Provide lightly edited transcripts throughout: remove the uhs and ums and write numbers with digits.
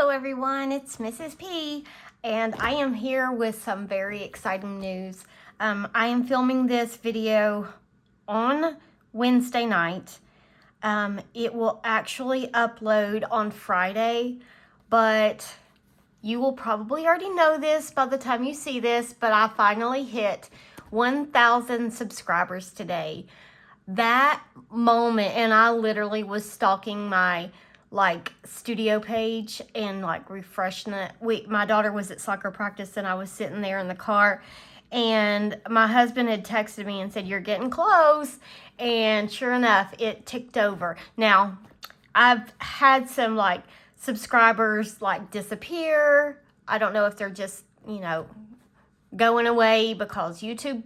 Hello everyone, it's Mrs. P, and I am here with some very exciting news. I am filming this video on Wednesday night. It will actually upload on Friday, but you will probably already know this by the time you see this, but I finally hit 1,000 subscribers today. That moment, and I literally was stalking my studio page and refreshing it. My daughter was at soccer practice and I was sitting there in the car, and my husband had texted me and said, "You're getting close," and sure enough, it ticked over. Now, I've had some subscribers disappear. I don't know if they're just going away because YouTube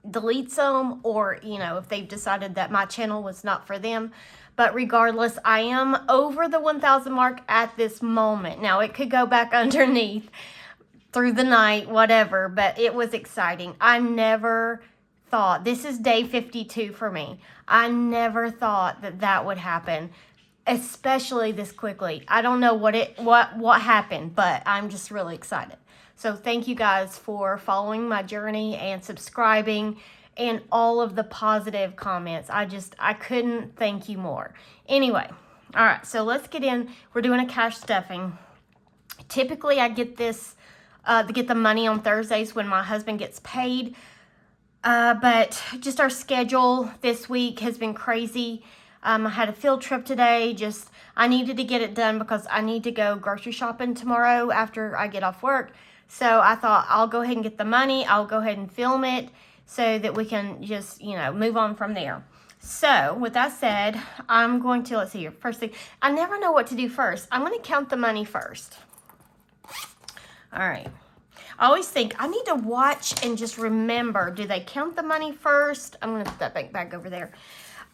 deletes them, or if they've decided that my channel was not for them. But regardless, I am over the 1,000 mark at this moment. Now, it could go back underneath through the night, whatever, but it was exciting. I never thought, this is day 52 for me. I never thought that that would happen, especially this quickly. I don't know what happened, but I'm just really excited. So thank you guys for following my journey and subscribing and all of the positive comments. I couldn't thank you more. Anyway, all right, so let's get in. We're doing a cash stuffing. Typically, I get this, get the money on Thursdays when my husband gets paid. But just our schedule this week has been crazy. I had a field trip today. I needed to get it done because I need to go grocery shopping tomorrow after I get off work. So I thought I'll go ahead and get the money. I'll go ahead and film it so that we can just, move on from there. So with that said, I'm going to, let's see here. First thing, I never know what to do first. I'm going to count the money first. All right. I always think I need to watch and just remember, do they count the money first? I'm going to put that back over there.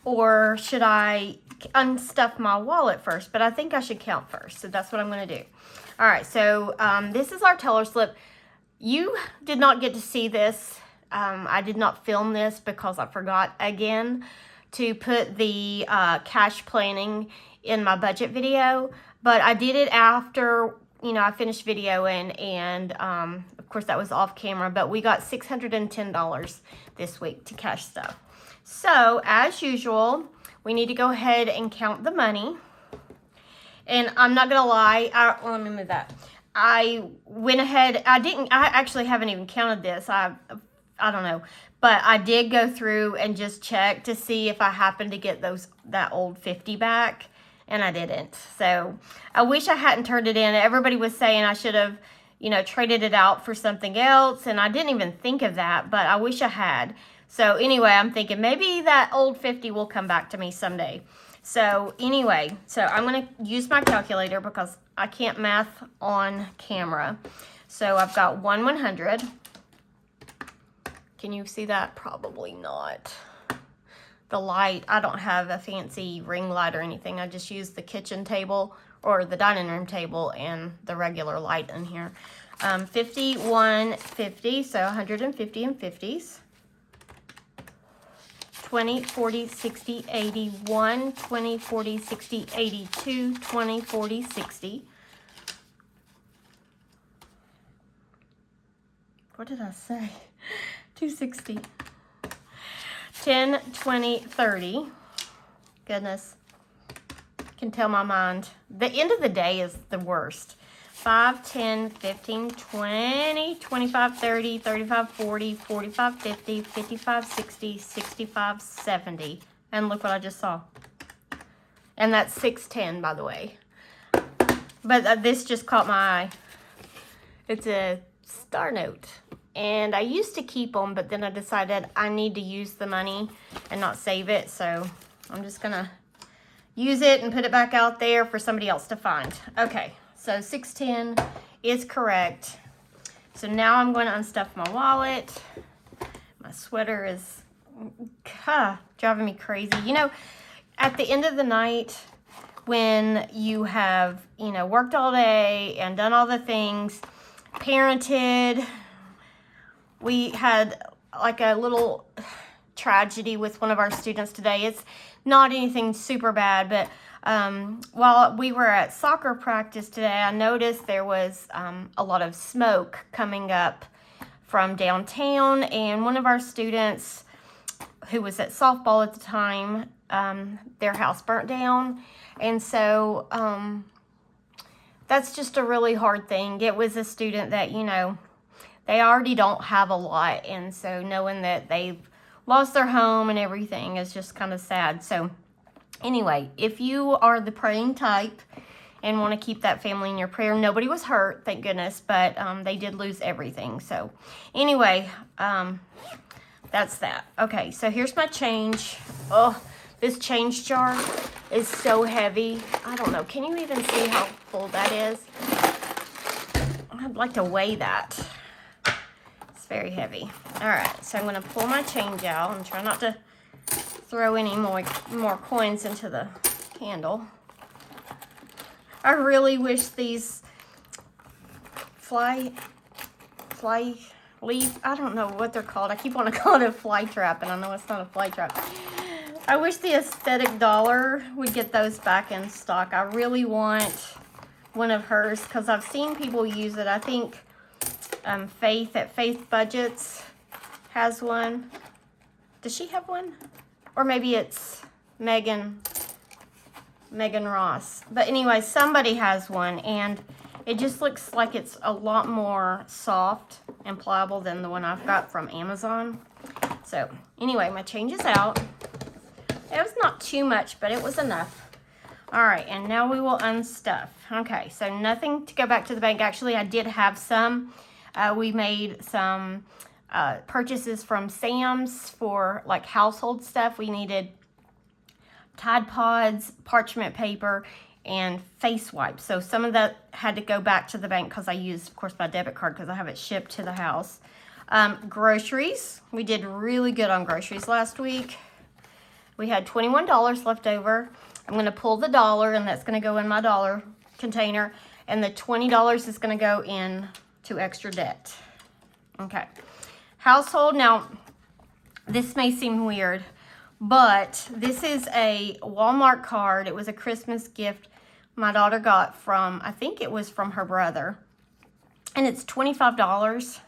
Or should I unstuff my wallet first? But I think I should count first. So that's what I'm going to do. All right. So this is our teller slip. You did not get to see this. I did not film this because I forgot again to put the cash planning in my budget video. But I did it after, I finished videoing, and of course that was off camera. But we got $610 this week to cash stuff. So as usual, we need to go ahead and count the money. And I'm not gonna lie, let me move that. I went ahead, I actually haven't even counted this. I don't know, but I did go through and just check to see if I happened to get that old 50 back, and I didn't. So I wish I hadn't turned it in. Everybody was saying I should have, traded it out for something else, and I didn't even think of that, but I wish I had. So anyway, I'm thinking maybe that old 50 will come back to me someday. So anyway, so I'm going to use my calculator because I can't math on camera. So I've got 100. Can you see that? Probably not. The light, I don't have a fancy ring light or anything. I just use the kitchen table or the dining room table and the regular light in here. 50, 150, so 150 and 50s. 20, 40, 60, 80, 1, 20, 40, 60, 82, 20, 40, 60. What did I say? 260. 10, 20, 30. Goodness. Can tell my mind. The end of the day is the worst. 5, 10, 15, 20, 25, 30, 35, 40, 45, 50, 55, 60, 65, 70. And look what I just saw. And that's 610, by the way. But this just caught my eye. It's a star note. And I used to keep them, but then I decided I need to use the money and not save it. So I'm just going to use it and put it back out there for somebody else to find. Okay, so 610 is correct. So now I'm going to unstuff my wallet. My sweater is driving me crazy. At the end of the night, when you have, worked all day and done all the things, parented, we had a little tragedy with one of our students today. It's not anything super bad, but While we were at soccer practice today, I noticed there was a lot of smoke coming up from downtown, and one of our students who was at softball at the time, their house burnt down, and so that's just a really hard thing. It was a student that, you know, they already don't have a lot, and so knowing that they've lost their home and everything is just kind of sad. So anyway, if you are the praying type and want to keep that family in your prayer, nobody was hurt, thank goodness, but they did lose everything. So anyway, that's that. Okay, so here's my change. Oh, this change jar is so heavy. I don't know, can you even see how full that is? I'd like to weigh that. It's very heavy. All right, so I'm going to pull my change out and try not to throw any more coins into the candle. I really wish these fly leaf, I don't know what they're called. I keep wanting to call it a fly trap, and I know it's not a fly trap. I wish the Aesthetic Dollar would get those back in stock. I really want one of hers because I've seen people use it. I think Faith at Faith Budgets has one. Does she have one? Or maybe it's Megan Ross. But anyway, somebody has one, and it just looks like it's a lot more soft and pliable than the one I've got from Amazon. So anyway, my change is out. It was not too much, but it was enough. All right, and now we will unstuff. Okay, so nothing to go back to the bank. Actually, I did have some. We made some purchases from Sam's for like household stuff. We needed Tide Pods, parchment paper, and face wipes. So some of that had to go back to the bank because I used, of course, my debit card because I have it shipped to the house. Groceries. We did really good on groceries last week. We had $21 left over. I'm going to pull the $1, and that's going to go in my dollar container. And the $20 is going to go in to extra debt. Okay. Household. Now, this may seem weird, but this is a Walmart card. It was a Christmas gift my daughter got from, I think it was from her brother. And it's $25.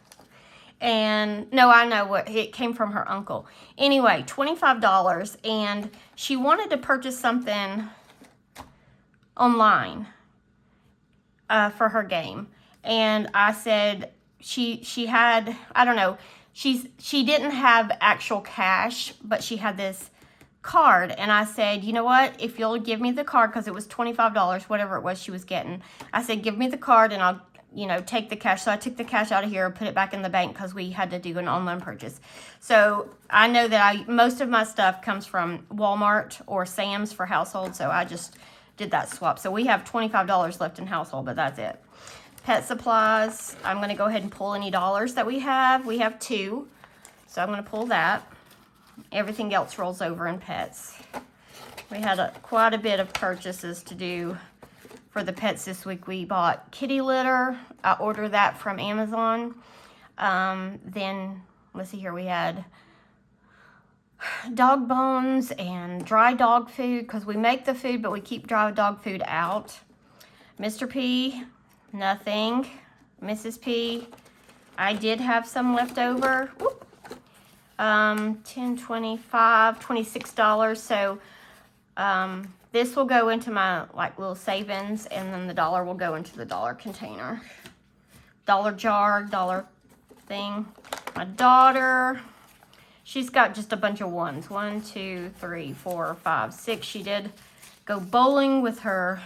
And no, I know what it came from her uncle. Anyway, $25, and she wanted to purchase something online for her game. And I said she had, I don't know, she didn't have actual cash, but she had this card. And I said, you know what, if you'll give me the card, because it was $25, whatever it was she was getting. I said, give me the card and I'll, you know, take the cash. So I took the cash out of here and put it back in the bank because we had to do an online purchase. So I know that most of my stuff comes from Walmart or Sam's for household. So I just did that swap. So we have $25 left in household, but that's it. Pet supplies. I'm going to go ahead and pull any dollars that we have. We have 2. So I'm going to pull that. Everything else rolls over in pets. We had quite a bit of purchases to do for the pets this week. We bought kitty litter. I ordered that from Amazon. Then, let's see here, we had dog bones and dry dog food because we make the food, but we keep dry dog food out. Mr. P, nothing. Mrs. P, I did have some left over. Whoop. $10, $25, $26. So, this will go into my like little savings, and then the $1 will go into the dollar container. Dollar jar, dollar thing. My daughter, she's got just a bunch of ones. 1, 2, 3, 4, 5, 6. She did go bowling with her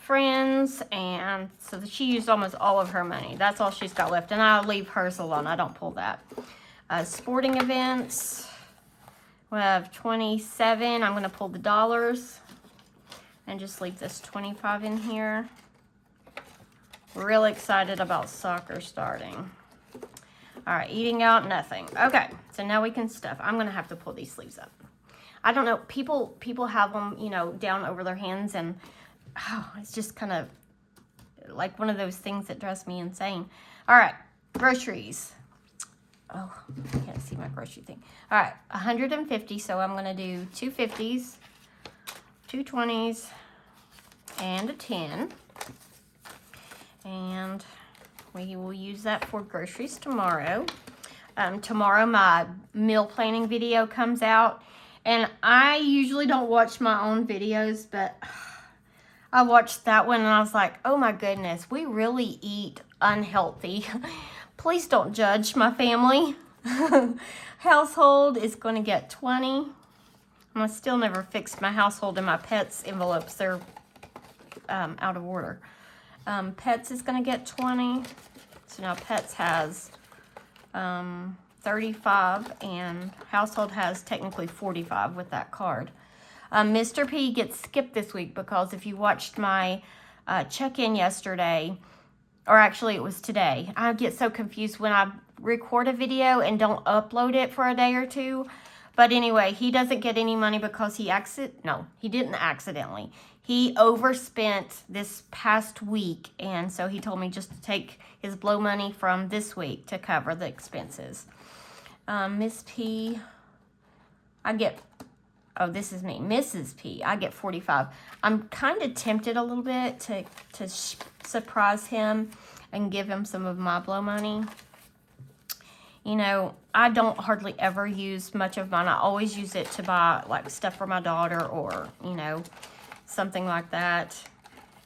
friends, and so she used almost all of her money. That's all she's got left, and I'll leave hers alone. I don't pull that. Sporting events. We have 27. I'm going to pull the dollars and just leave this 25 in here. Really excited about soccer starting. All right, eating out, nothing. Okay, so now we can stuff. I'm going to have to pull these sleeves up. I don't know. People have them, you know, down over their hands, and it's just kind of like one of those things that drives me insane. All right, groceries. Oh, I can't see my grocery thing. All right, 150, so I'm going to do 250s. 2 20s, and a 10. And we will use that for groceries tomorrow. Tomorrow my meal planning video comes out. And I usually don't watch my own videos, but I watched that one and I was like, oh my goodness, we really eat unhealthy. Please don't judge my family. Household is going to get 20. I still never fixed my household and my pets envelopes. They're out of order. Pets is going to get 20. So now pets has 35 and household has technically 45 with that card. Mr. P gets skipped this week because if you watched my check-in yesterday, or actually it was today, I get so confused when I record a video and don't upload it for a day or two. But anyway, he doesn't get any money because he didn't accidentally. He overspent this past week, and so he told me just to take his blow money from this week to cover the expenses. Miss P, I get, oh, this is me, Mrs. P, I get 45. I'm kind of tempted a little bit to surprise him and give him some of my blow money. You know, I don't hardly ever use much of mine. I always use it to buy, like, stuff for my daughter or, you know, something like that.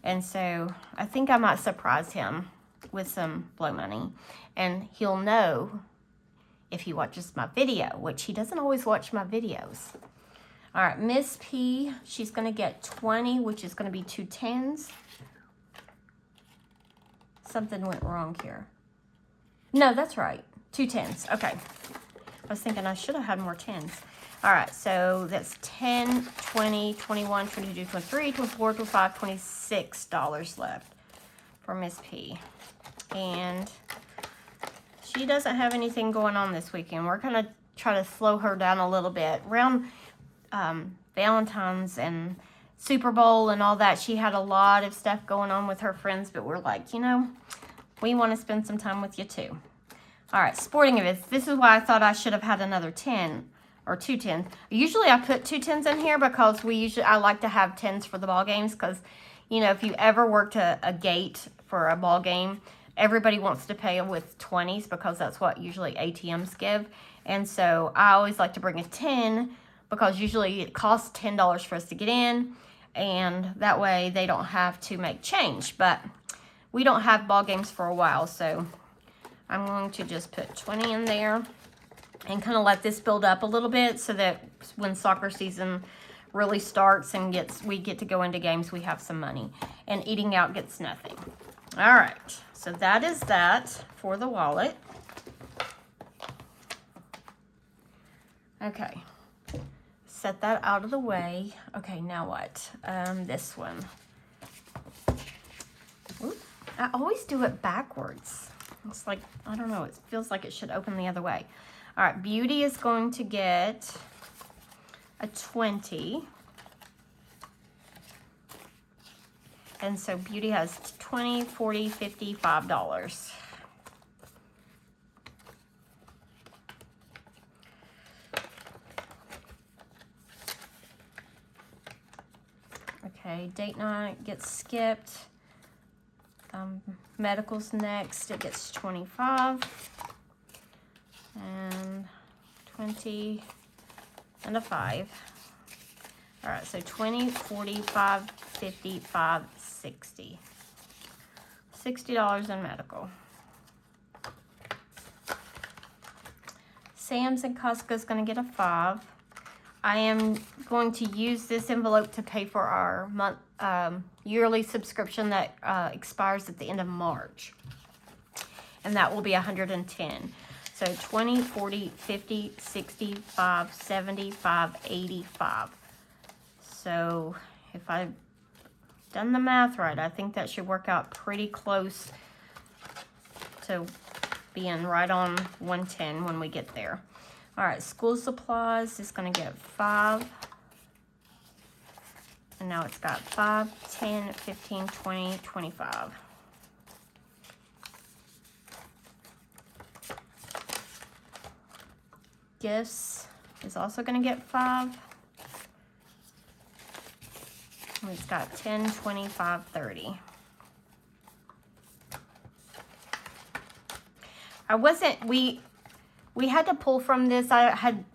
And so I think I might surprise him with some blow money. And he'll know if he watches my video, which he doesn't always watch my videos. All right, Miss P, she's going to get 20, which is going to be 2 10s. Something went wrong here. No, that's right. 2 10s. Okay. I was thinking I should have had more 10s. All right, so that's 10, 20, 21, 22, 23, 24, 25, $26 left for Miss P. And she doesn't have anything going on this weekend. We're going to try to slow her down a little bit. Around Valentine's and Super Bowl and all that, she had a lot of stuff going on with her friends, but we're like, you know, we want to spend some time with you too. All right, sporting events. This is why I thought I should have had another 10 or 2 10s. Usually I put 2 10s in here because I like to have 10s for the ball games because, you know, if you ever worked a gate for a ball game, everybody wants to pay with 20s because that's what usually ATMs give. And so I always like to bring a 10 because usually it costs $10 for us to get in, and that way they don't have to make change. But we don't have ball games for a while, so I'm going to just put 20 in there and kind of let this build up a little bit so that when soccer season really starts and we get to go into games, we have some money. And eating out gets nothing. All right, so that is that for the wallet. Okay, set that out of the way. Okay, now what? This one. Ooh, I always do it backwards. It's like, I don't know, it feels like it should open the other way. All right, Beauty is going to get a 20. And so Beauty has 20, 40, 50, $5. Okay, date night gets skipped. Medical's next. It gets 25 and 20 and a 5. All right, so 20, 45, 55, 60. $60 in medical. Sam's and Costco's going to get a 5. I am going to use this envelope to pay for our yearly subscription that expires at the end of March. And that will be 110. So 20, 40, 50, 65, 75, 85. So if I've done the math right, I think that should work out pretty close to being right on 110 when we get there. All right, school supplies is going to get 5. And now it's got 5, 10, 15, 20, 25. Gifts is also going to get 5. It's got 10, 25, 30. We had to pull from this. I had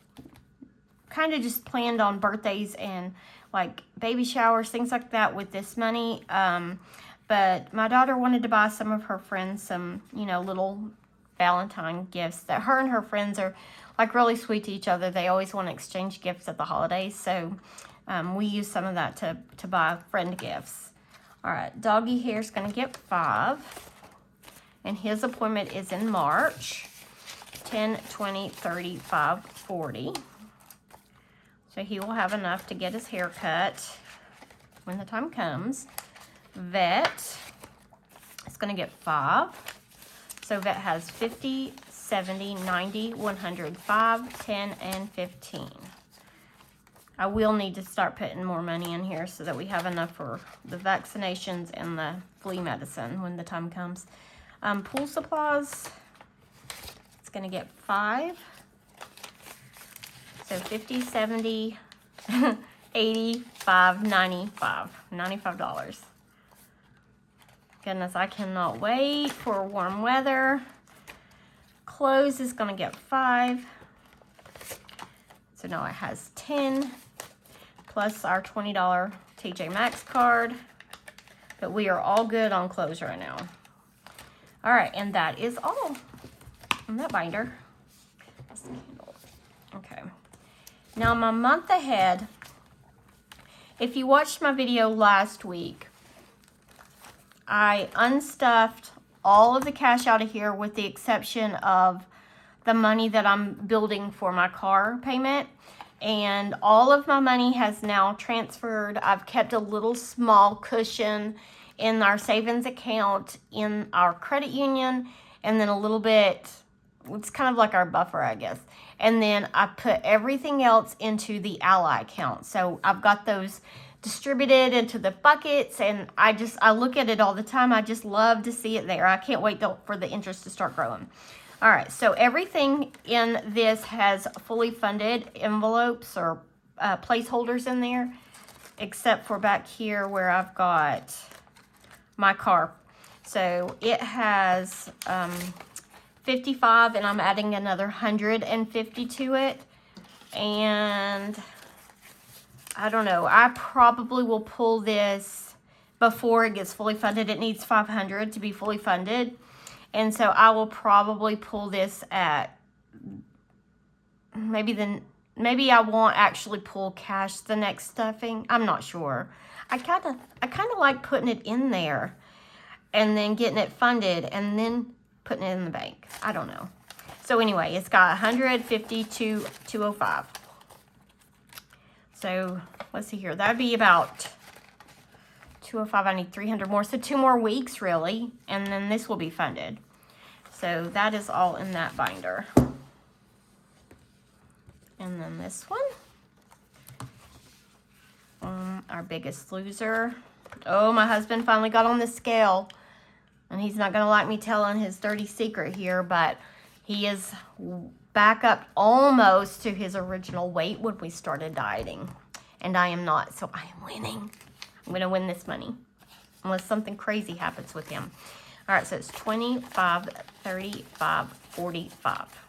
kind of just planned on birthdays and like baby showers, things like that with this money. But my daughter wanted to buy some of her friends some, you know, little Valentine gifts that her and her friends are like really sweet to each other. They always want to exchange gifts at the holidays. So we use some of that to buy friend gifts. All right, doggy hair is going to get 5. And his appointment is in March. 10, 20, 35, 40. So he will have enough to get his hair cut when the time comes. Vet is going to get 5. So vet has 50, 70, 90, 105, 10, and 15. I will need to start putting more money in here so that we have enough for the vaccinations and the flea medicine when the time comes. Pool supplies, it's going to get 5. So 50, 70, 85, 95. $95. Goodness, I cannot wait for warm weather. Clothes is going to get 5. So now it has 10 plus our $20 TJ Maxx card. But we are all good on clothes right now. All right, and that is all in that binder. Okay. Now my month ahead, if you watched my video last week, I unstuffed all of the cash out of here with the exception of the money that I'm building for my car payment. And all of my money has now transferred. I've kept a little small cushion in our savings account in our credit union, and then a little bit, it's kind of like our buffer, I guess. And then I put everything else into the Ally account. So I've got those distributed into the buckets, and I look at it all the time. I just love to see it there. I can't wait for the interest to start growing. All right, so everything in this has fully funded envelopes or placeholders in there, except for back here where I've got my car. So it has 55, and I'm adding another 150 to it. And I don't know, I probably will pull this before it gets fully funded. It needs 500 to be fully funded. And so I will probably pull this at maybe I won't actually pull cash the next stuffing. I'm not sure. I kind of like putting it in there and then getting it funded and then putting it in the bank. I don't know. So anyway, it's got 150 to 205. So let's see here. That'd be about 205. I need 300 more. So 2 more weeks really, and then this will be funded. So that is all in that binder. And then this one. Our Biggest Loser. Oh, my husband finally got on the scale. And he's not going to like me telling his dirty secret here, but he is back up almost to his original weight when we started dieting. And I am not, so I am winning. I'm going to win this money. Unless something crazy happens with him. All right, so it's 25, 35, 45.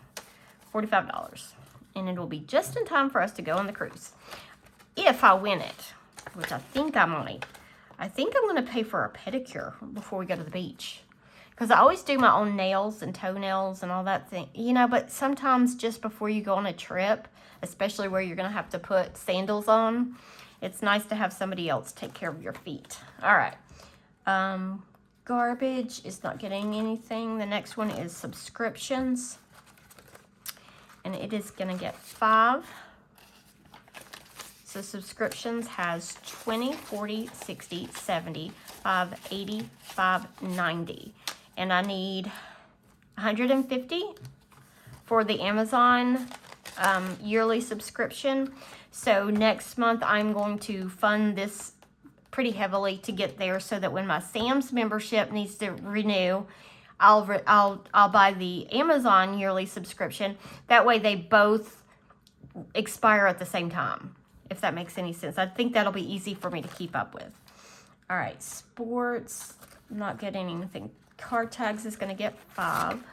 $45. And it will be just in time for us to go on the cruise. If I win it, which I think I might. I think I'm going to pay for a pedicure before we go to the beach. Because I always do my own nails and toenails and all that thing. You know, but sometimes just before you go on a trip, especially where you're going to have to put sandals on, it's nice to have somebody else take care of your feet. All right. Garbage is not getting anything. The next one is subscriptions. And it is going to get 5. So subscriptions has 20, 40, 60, 70, 5, 80, 5, 90. And I need 150 for the Amazon yearly subscription. So next month I'm going to fund this pretty heavily to get there so that when my Sam's membership needs to renew, I'll buy the Amazon yearly subscription. That way they both expire at the same time. if that makes any sense. I think that'll be easy for me to keep up with. All right, sports, I'm not getting anything. Card tags is gonna get 5.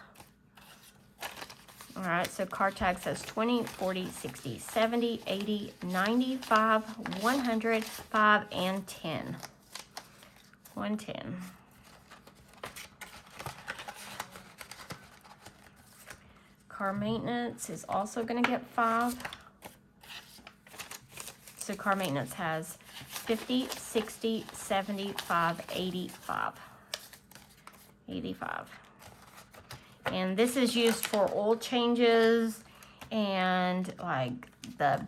All right, so card tag says 20, 40, 60, 70, 80, 95, 100, 5, and 10. 110. Car maintenance is also going to get 5. So car maintenance has 50, 60, 75, 85. 85. And this is used for oil changes and like the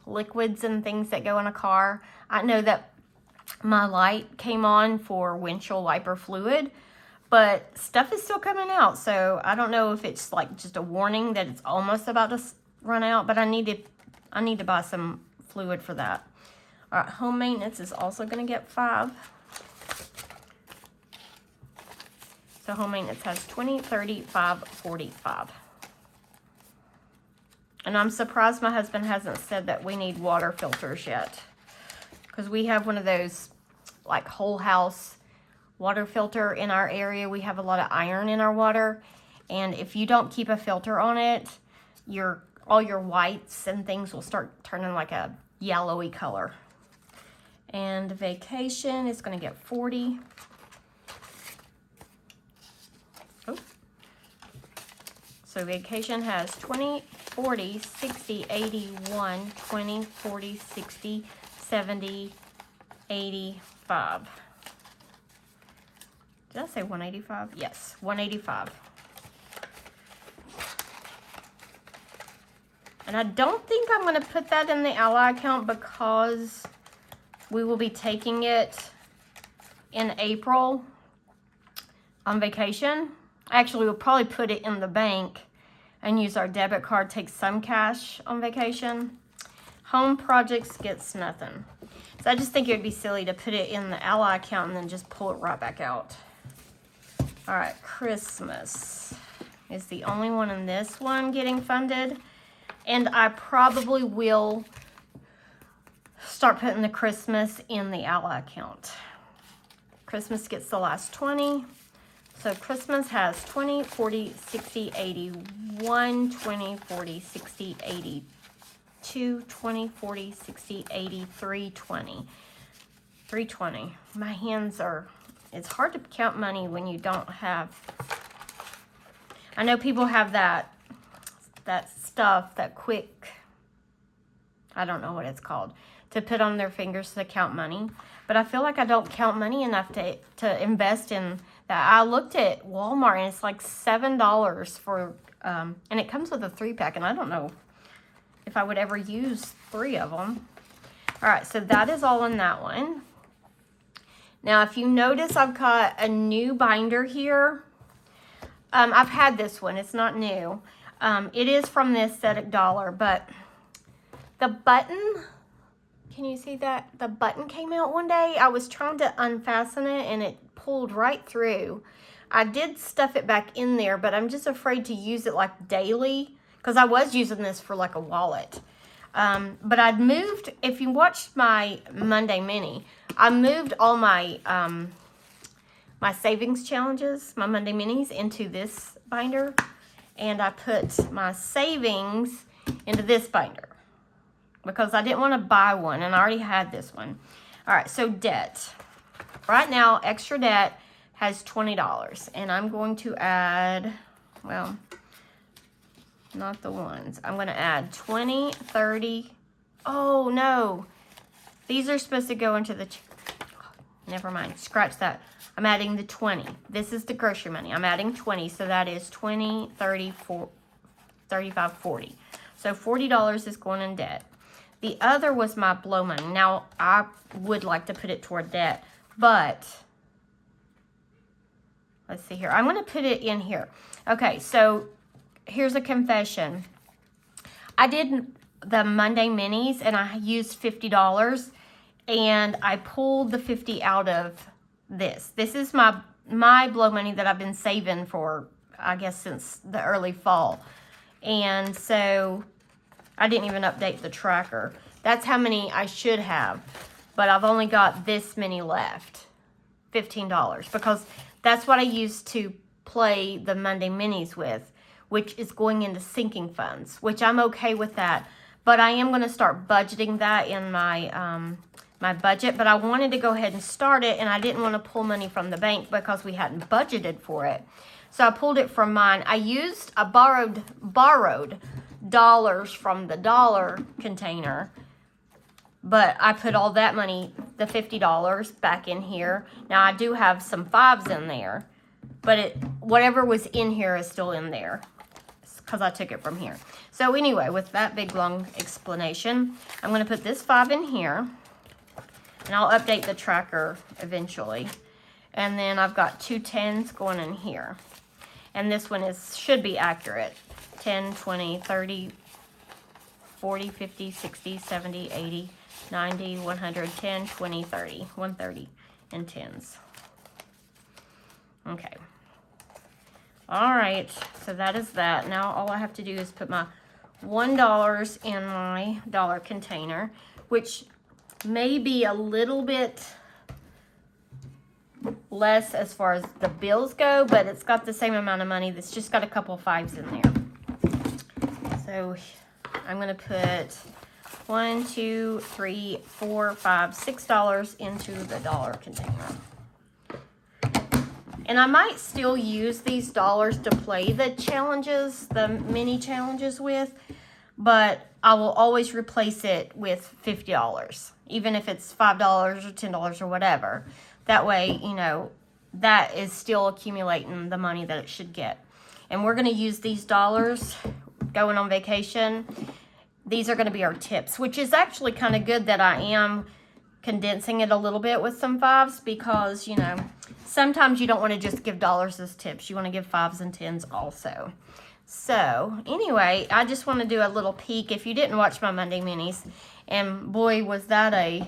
liquids and things that go in a car. I know that my light came on for windshield wiper fluid, but stuff is still coming out. So I don't know if it's like just a warning that it's almost about to run out, but I need to buy some fluid for that. All right, home maintenance is also going to get 5. So home maintenance has 20, 30, 5, 45. And I'm surprised my husband hasn't said that we need water filters yet, because we have one of those like whole house water filter in our area. We have a lot of iron in our water, and if you don't keep a filter on it, all your whites and things will start turning like a yellowy color. And vacation is going to get 40. Oh. So vacation has 20, 40, 60, 81, 20, 40, 60, 70, 85. Did I say 185? Yes, 185. And I don't think I'm going to put that in the Ally account because we will be taking it in April on vacation. Actually, we'll probably put it in the bank and use our debit card, take some cash on vacation. Home projects gets nothing. So I just think it would be silly to put it in the Ally account and then just pull it right back out. All right, Christmas is the only one in this one getting funded. And I probably will start putting the Christmas in the Ally account. Christmas gets the last 20. So Christmas has 20, 40, 60, 81, 20, 40, 60, 82, 20, 40, 60, 80, 320. 320. My hands are, it's hard to count money when you don't have, I know people have that stuff, that quick, I don't know what it's called, to put on their fingers to count money. But I feel like I don't count money enough to invest in that. I looked at Walmart and it's like $7 for, and it comes with a 3-pack, and I don't know if I would ever use 3 of them. All right, so that is all in that one. Now, if you notice, I've got a new binder here. I've had this one. It's not new. It is from the Aesthetic Dollar, but the button, can you see that? The button came out one day. I was trying to unfasten it, and it pulled right through. I did stuff it back in there, but I'm just afraid to use it like daily, because I was using this for like a wallet. But I'd moved, if you watched my Monday Mini, I moved all my my savings challenges, my Monday Minis, into this binder. And I put my savings into this binder because I didn't want to buy one, and I already had this one. All right, so debt. Right now, extra debt has $20, and I'm going to add, well, not the ones. I'm going to add 20, 30. Oh, no. These are supposed to go into the, never mind, scratch that. I'm adding the 20. This is the grocery money. I'm adding 20, so that is 20, 30, 35, 40. So $40 is going in debt. The other was my blow money. Now, I would like to put it toward debt, but let's see here. I'm going to put it in here. Okay, so here's a confession. I did the Monday Minis, and I used $50, and I pulled the 50 out of this. This is my blow money that I've been saving for, I guess, since the early fall. And so I didn't even update the tracker. That's how many I should have. But I've only got this many left. $15. Because that's what I used to play the Monday Minis with, which is going into sinking funds, which I'm okay with that. But I am going to start budgeting that in my my budget. But I wanted to go ahead and start it, and I didn't want to pull money from the bank because we hadn't budgeted for it. So I pulled it from mine. I borrowed dollars from the dollar container, but I put all that money, the $50, back in here. Now I do have some 5s in there, but whatever was in here is still in there because I took it from here. So anyway, with that big long explanation, I'm going to put this 5 in here, and I'll update the tracker eventually. And then I've got 2 10s going in here. And this one should be accurate. 10, 20, 30, 40, 50, 60, 70, 80, 90, 100, 10, 20, 30. 130 in 10s. Okay. All right, so that is that. Now all I have to do is put my $1 in my dollar container, which may be a little bit less as far as the bills go, but it's got the same amount of money. That's just got a couple of 5s in there. So I'm going to put 1, 2, 3, 4, 5, $6 into the dollar container. And I might still use these dollars to play the challenges, the mini challenges with, but I will always replace it with $50, even if it's $5 or $10 or whatever. That way, you know, that is still accumulating the money that it should get. And we're going to use these dollars going on vacation. These are going to be our tips, which is actually kind of good that I am condensing it a little bit with some 5s because, you know, sometimes you don't want to just give dollars as tips. You want to give 5s and 10s also. So, anyway, I just want to do a little peek. If you didn't watch my Monday Minis, and boy, was that a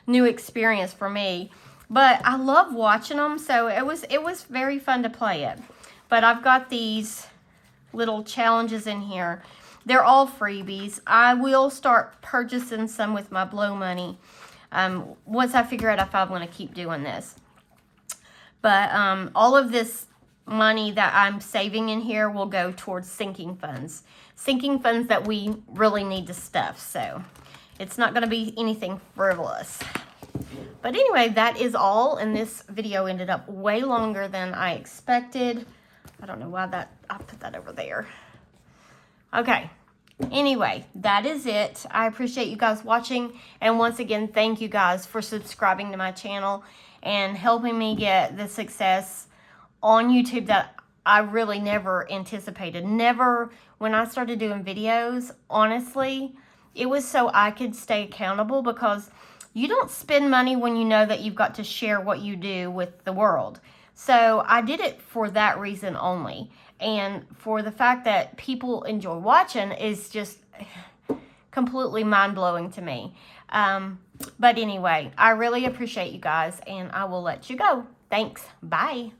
new experience for me. But I love watching them, so it was very fun to play it. But I've got these little challenges in here. They're all freebies. I will start purchasing some with my blow money once I figure out if I want to keep doing this. But all of this money that I'm saving in here will go towards sinking funds. Sinking funds that we really need to stuff. So it's not going to be anything frivolous. But anyway, that is all. And this video ended up way longer than I expected. I don't know why I put that over there. Okay. Anyway, that is it. I appreciate you guys watching. And once again, thank you guys for subscribing to my channel and helping me get the success on YouTube that I really never anticipated. Never, when I started doing videos, honestly, it was so I could stay accountable, because you don't spend money when you know that you've got to share what you do with the world. So I did it for that reason only. And for the fact that people enjoy watching is just completely mind-blowing to me. But anyway, I really appreciate you guys, and I will let you go. Thanks. Bye.